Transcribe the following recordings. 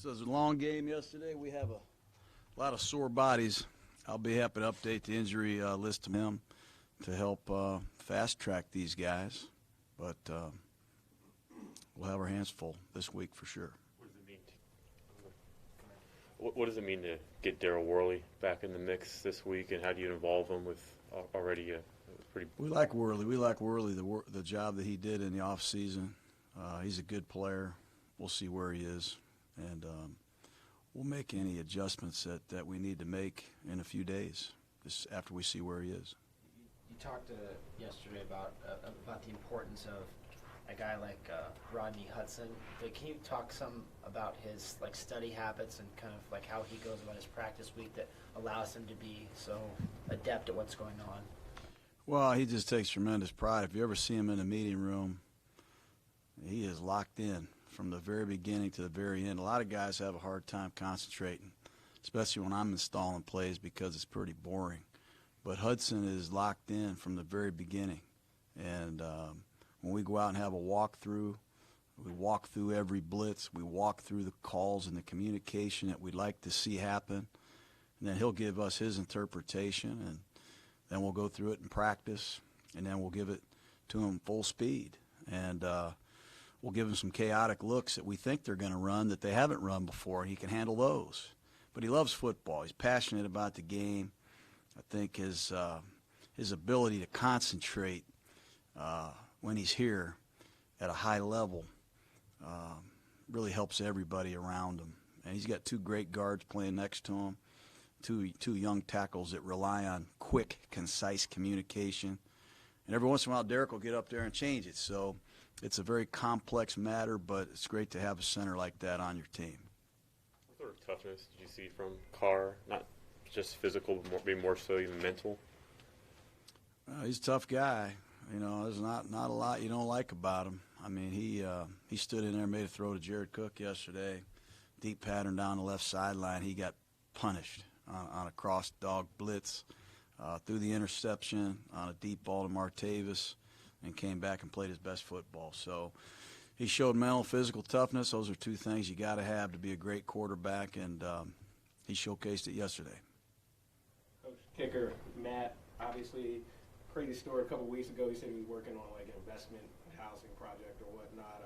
So it was a long game yesterday. We have a lot of sore bodies. I'll be happy to update the injury list to him to help fast-track these guys. But we'll have our hands full this week for sure. What does it mean to get Daryl Worley back in the mix this week, and how do you involve him with already a pretty? We like Worley. We like Worley, the job that he did in the off season. He's a good player. We'll see where he is, and we'll make any adjustments that we need to make in a few days, just after we see where he is. You talked yesterday about the importance of a guy like Rodney Hudson. Can you talk some about his study habits and kind of how he goes about his practice week that allows him to be so adept at what's going on? Well, he just takes tremendous pride. If you ever see him in a meeting room, he is locked in from the very beginning to the very end. A lot of guys have a hard time concentrating, especially when I'm installing plays because it's pretty boring. But Hudson is locked in from the very beginning. And when we go out and have a walkthrough, we walk through every blitz. We walk through the calls and the communication that we'd like to see happen. And then he'll give us his interpretation, and then we'll go through it in practice, and then we'll give it to him full speed. And we'll give him some chaotic looks that we think they're going to run that they haven't run before. He can handle those. But he loves football. He's passionate about the game. I think his ability to concentrate when he's here at a high level really helps everybody around him. And he's got two great guards playing next to him, two young tackles that rely on quick, concise communication. And every once in a while, Derek will get up there and change it. So it's a very complex matter, but it's great to have a center like that on your team. What sort of toughness did you see from Carr? Not just physical, but maybe more so even mental? He's a tough guy. You know, there's not a lot you don't like about him. I mean, he stood in there and made a throw to Jared Cook yesterday. Deep pattern down the left sideline. He got punished on a cross dog blitz, threw the interception on a deep ball to Martavis, and came back and played his best football. So he showed mental, physical toughness. Those are two things you got to have to be a great quarterback, and he showcased it yesterday. Coach, kicker Matt, obviously crazy story a couple weeks ago. He said he was working on an investment housing project or whatnot.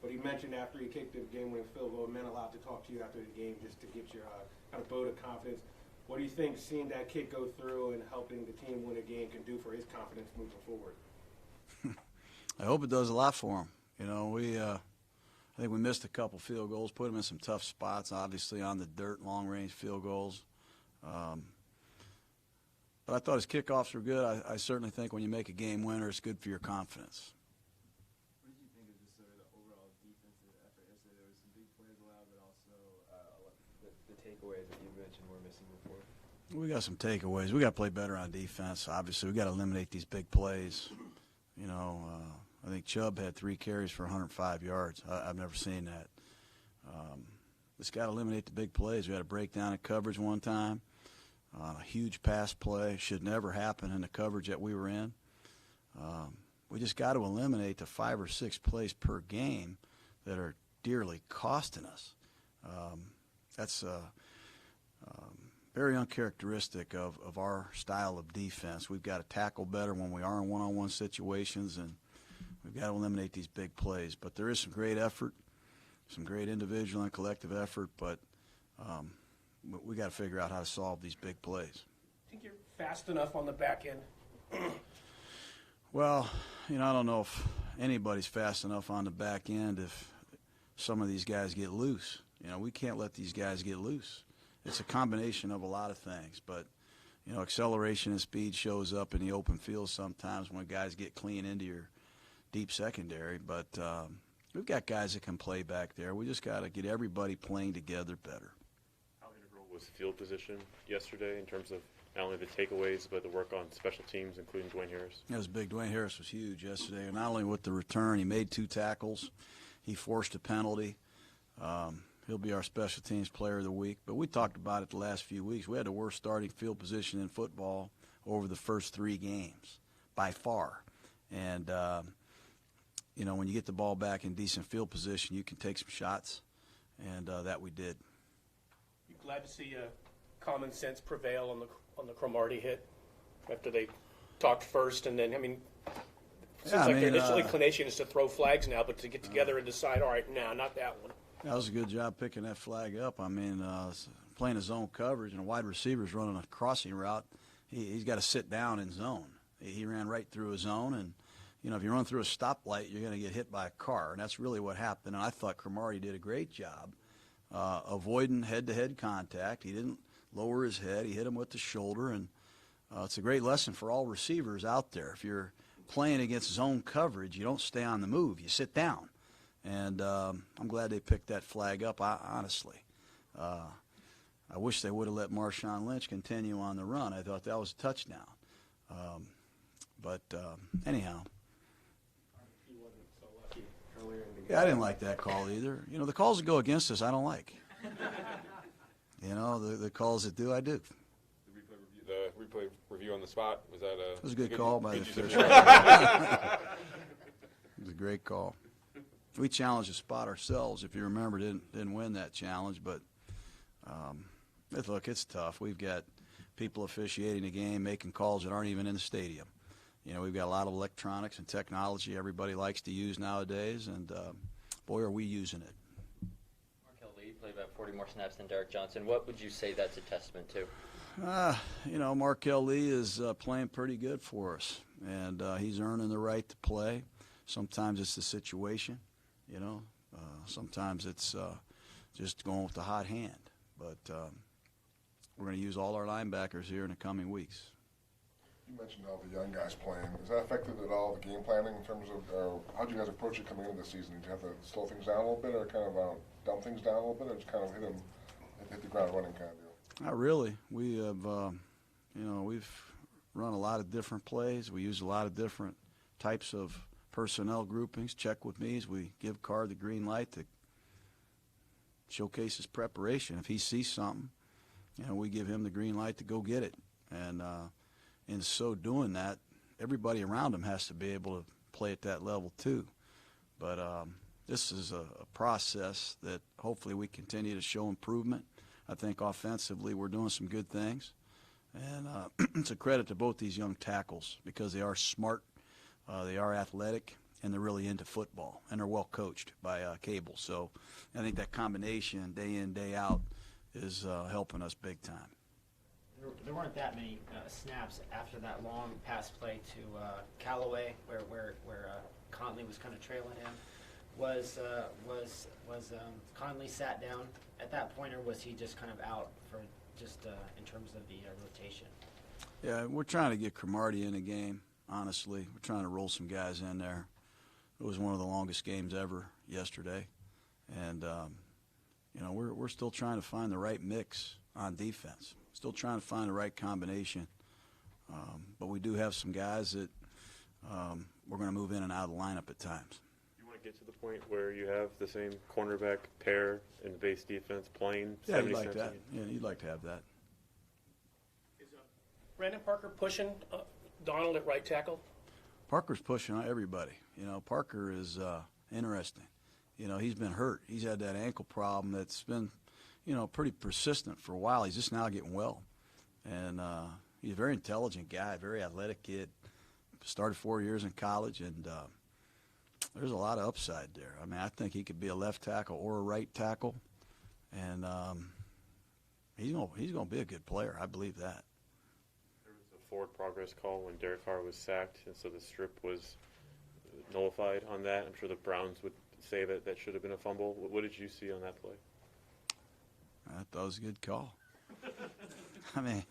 But he mentioned after he kicked the game-winning field goal, it meant a lot to talk to you after the game just to get your kind of vote of confidence. What do you think seeing that kick go through and helping the team win a game can do for his confidence moving forward? I hope it does a lot for him. You know, I think we missed a couple field goals, put him in some tough spots, obviously on the dirt, long-range field goals. But I thought his kickoffs were good. I certainly think when you make a game winner, it's good for your confidence. What did you think of just sort of the overall defensive effort yesterday? There was some big plays allowed, but also the takeaways that you mentioned were missing before. We got some takeaways. We got to play better on defense. Obviously, we got to eliminate these big plays. You know, I think Chubb had 3 carries for 105 yards. I've never seen that. Just got to eliminate the big plays. We had a breakdown in coverage one time. A huge pass play. Should never happen in the coverage that we were in. We just got to eliminate the 5 or 6 plays per game that are dearly costing us. That's very uncharacteristic of our style of defense. We've got to tackle better when we are in one-on-one situations, and we've got to eliminate these big plays. But there is some great effort, some great individual and collective effort, but we got to figure out how to solve these big plays. Think you're fast enough on the back end? Well, you know, I don't know if anybody's fast enough on the back end if some of these guys get loose. You know, we can't let these guys get loose. It's a combination of a lot of things, but, you know, acceleration and speed shows up in the open field sometimes when guys get clean into your deep secondary. But we've got guys that can play back there. We just got to get everybody playing together better. How integral was field position yesterday in terms of not only the takeaways but the work on special teams, including Dwayne Harris? It was big. Dwayne Harris was huge yesterday. And not only with the return, he made 2 tackles. He forced a penalty. He'll be our special teams player of the week. But we talked about it the last few weeks. We had the worst starting field position in football over the first 3 games by far. And, you know, when you get the ball back in decent field position, you can take some shots. and that we did. You glad to see common sense prevail on the Cromartie hit after they talked first, and then, I mean, it seems like their initial inclination is to throw flags now, but to get together and decide, all right, no, not that one. That was a good job picking that flag up. I mean, playing his zone coverage and a wide receiver's running a crossing route, he's got to sit down in zone. He ran right through his zone, and you know, if you run through a stoplight, you're going to get hit by a car, and that's really what happened. And I thought Cromartie did a great job avoiding head-to-head contact. He didn't lower his head. He hit him with the shoulder, and it's a great lesson for all receivers out there. If you're playing against zone coverage, you don't stay on the move. You sit down. And I'm glad they picked that flag up, honestly. I wish they would have let Marshawn Lynch continue on the run. I thought that was a touchdown. But anyhow. He wasn't so lucky earlier in the game. Yeah, I didn't like that call either. You know, the calls that go against us, I don't like. You know, the calls that do, I do. The replay review on the spot, was that a... It was a good call by the use of official. your- It was a great call. We challenged the spot ourselves. If you remember, didn't win that challenge, but look, it's tough. We've got people officiating the game, making calls that aren't even in the stadium. You know, we've got a lot of electronics and technology everybody likes to use nowadays, and boy, are we using it. Markel Lee played about 40 more snaps than Derek Johnson. What would you say that's a testament to? You know, Markel Lee is playing pretty good for us, and he's earning the right to play. Sometimes it's the situation, you know. Sometimes it's just going with the hot hand. But we're going to use all our linebackers here in the coming weeks. You mentioned all the young guys playing. Has that affected at all the game planning in terms of how did you guys approach it coming into the season? Did you have to slow things down a little bit, or kind of dumb things down a little bit, or just kind of hit the ground running kind of deal? Not really. We have, you know, we've run a lot of different plays. We use a lot of different types of personnel groupings. Check with me as we give Carr the green light to showcase his preparation. If he sees something, you know, we give him the green light to go get it. And in so doing that, everybody around him has to be able to play at that level too. But this is a process that hopefully we continue to show improvement. I think offensively we're doing some good things. And it's a credit to both these young tackles because they are smart, they are athletic, and they're really into football, and they're well coached by Cable. So I think that combination, day in, day out, is helping us big time. There weren't that many snaps after that long pass play to Callaway, where Conley was kind of trailing him. Was Conley sat down at that point, or was he just kind of out for just in terms of the rotation? Yeah, we're trying to get Cromartie in the game. Honestly, we're trying to roll some guys in there. It was one of the longest games ever yesterday, and you know, we're still trying to find the right mix on defense. Still trying to find the right combination, but we do have some guys that we're going to move in and out of the lineup at times. You want to get to the point where you have the same cornerback pair in the base defense playing? Yeah, 70 you'd like snaps that. a game? Yeah, you'd like to have that. Is Brandon Parker pushing Donald at right tackle? Parker's pushing on everybody. You know, Parker is interesting. You know, he's been hurt. He's had that ankle problem that's been, you know, pretty persistent for a while. He's just now getting well. And he's a very intelligent guy, very athletic kid. Started 4 years in college, and there's a lot of upside there. I mean, I think he could be a left tackle or a right tackle. And he's gonna be a good player. I believe that. There was a forward progress call when Derek Carr was sacked, and so the strip was nullified on that. I'm sure the Browns would say that that should have been a fumble. What did you see on that play? I thought it was a good call. I mean,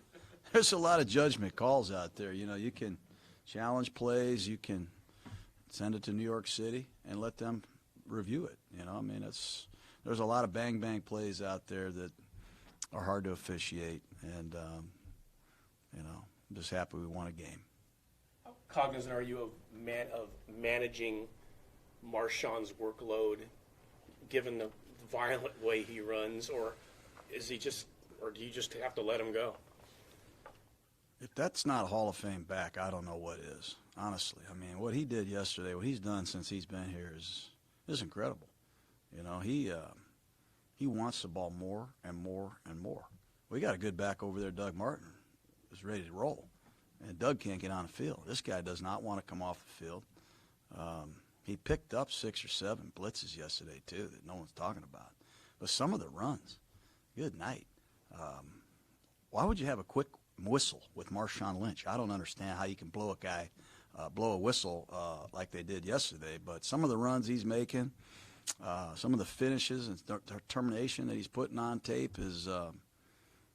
there's a lot of judgment calls out there. You know, you can challenge plays, you can send it to New York City and let them review it. You know, I mean, there's a lot of bang-bang plays out there that are hard to officiate, and, you know, I'm just happy we won a game. How cognizant are you of managing Marshawn's workload, given the violent way he runs, or is he just, or do you just have to let him go? If that's not a Hall of Fame back, I don't know what is, honestly. I mean, what he did yesterday, what he's done since he's been here is incredible. You know, he He wants the ball more and more and more. We got a good back over there, Doug Martin, is ready to roll. And Doug can't get on the field. This guy does not want to come off the field. He picked up 6 or 7 blitzes yesterday, too, that no one's talking about. But some of the runs, good night. Why would you have a quick whistle with Marshawn Lynch? I don't understand how you can blow a whistle like they did yesterday. But some of the runs he's making, some of the finishes and determination that he's putting on tape is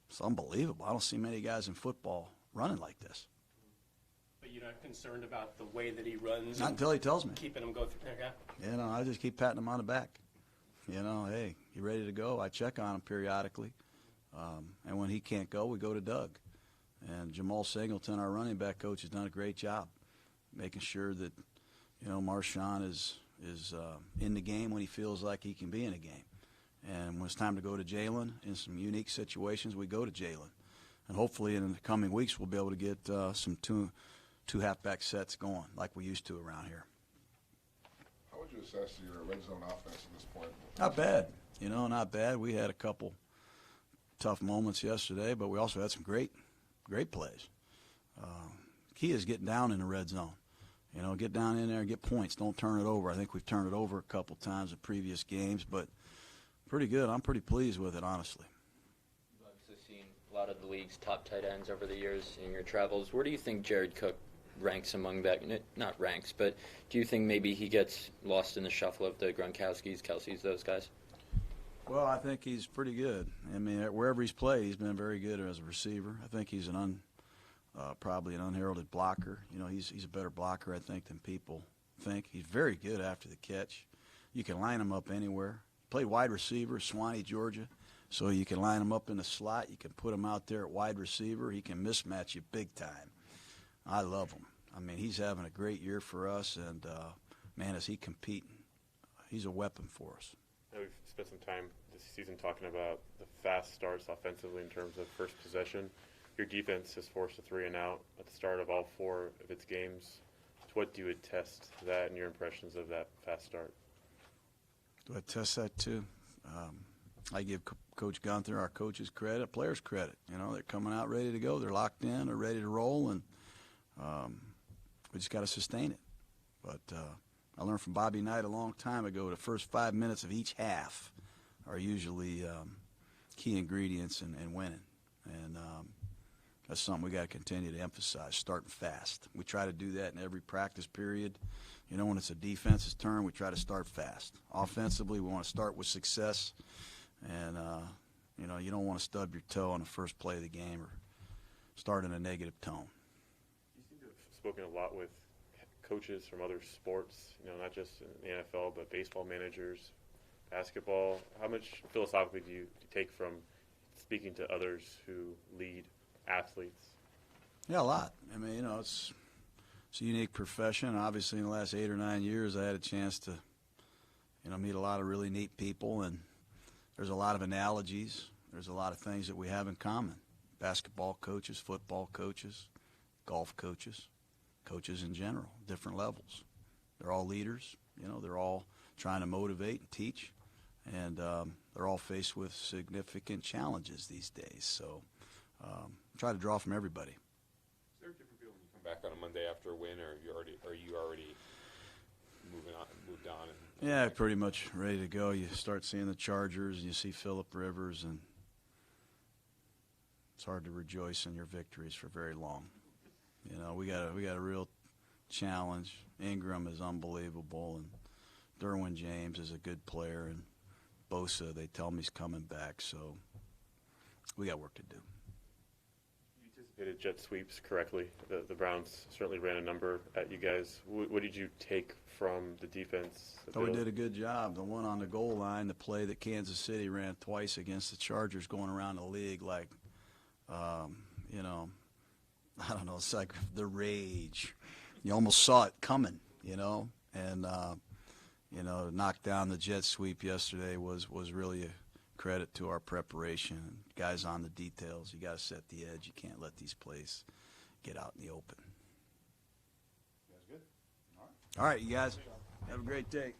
it's unbelievable. I don't see many guys in football running like this. But you're not concerned about the way that he runs? Not until he tells me. Keeping him go through. Okay. You know, I just keep patting him on the back. You know, hey, you ready to go? I check on him periodically. And when he can't go, we go to Doug. And Jamal Singleton, our running back coach, has done a great job making sure that, you know, Marshawn is in the game when he feels like he can be in a game. And when it's time to go to Jalen in some unique situations, we go to Jalen. And hopefully in the coming weeks we'll be able to get some two halfback sets going like we used to around here. How would you assess your red zone offense at this point? Not bad. You know, not bad. We had a couple tough moments yesterday, but we also had some great plays. Key is getting down in the red zone. You know, get down in there and get points. Don't turn it over. I think we've turned it over a couple times in previous games, but pretty good. I'm pretty pleased with it, honestly. You've obviously seen a lot of the league's top tight ends over the years in your travels. Where do you think Jared Cook ranks among that? Not ranks, but do you think maybe he gets lost in the shuffle of the Gronkowskis, Kelce's, those guys? Well, I think he's pretty good. I mean, wherever he's played, he's been very good as a receiver. I think he's probably an unheralded blocker. You know, he's a better blocker, I think, than people think. He's very good after the catch. You can line him up anywhere. Played wide receiver, Swanee, Georgia, so you can line him up in the slot. You can put him out there at wide receiver. He can mismatch you big time. I love him. I mean, he's having a great year for us, and, man, is he competing. He's a weapon for us. Now we've spent some time this season talking about the fast starts offensively in terms of first possession. Your defense has forced a 3 and out at the start of all 4 of its games. What do you attest to that and your impressions of that fast start? Do I test that too? I give Coach Gunther, our coaches, credit, players credit. You know, they're coming out ready to go. They're locked in. They're ready to roll, and we just got to sustain it. But I learned from Bobby Knight a long time ago, the first 5 minutes of each half are usually key ingredients in winning. And that's something we got to continue to emphasize, starting fast. We try to do that in every practice period. You know, when it's a defense's turn, we try to start fast. Offensively, we want to start with success. And, you know, you don't want to stub your toe on the first play of the game or start in a negative tone. You seem to have spoken a lot with coaches from other sports, you know, not just in the NFL, but baseball managers, basketball. How much philosophically do you take from speaking to others who lead athletes? Yeah, a lot. I mean, you know, it's a unique profession. Obviously, in the last 8 or 9 years, I had a chance to, you know, meet a lot of really neat people, and there's a lot of analogies. There's a lot of things that we have in common. Basketball coaches, football coaches, golf coaches, coaches in general, different levels. They're all leaders. You know, they're all trying to motivate and teach, and they're all faced with significant challenges these days. So try to draw from everybody. Is there a different feel when you come back on a Monday after a win, or are you already moved on? Yeah, pretty much ready to go. You start seeing the Chargers, and you see Phillip Rivers, and it's hard to rejoice in your victories for very long. You know, we got a real challenge. Ingram is unbelievable, and Derwin James is a good player, and Bosa, they tell me, he's coming back, so we got work to do. You anticipated jet sweeps correctly. The Browns certainly ran a number at you guys. What did you take from the defense? We did a good job. The one on the goal line, the play that Kansas City ran twice against the Chargers going around the league like, you know, I don't know, it's like the rage. You almost saw it coming, you know, and, you know, knock down the jet sweep yesterday was really a credit to our preparation. Guys on the details, you got to set the edge. You can't let these plays get out in the open. You guys good? All right. All right, you guys, have a great day.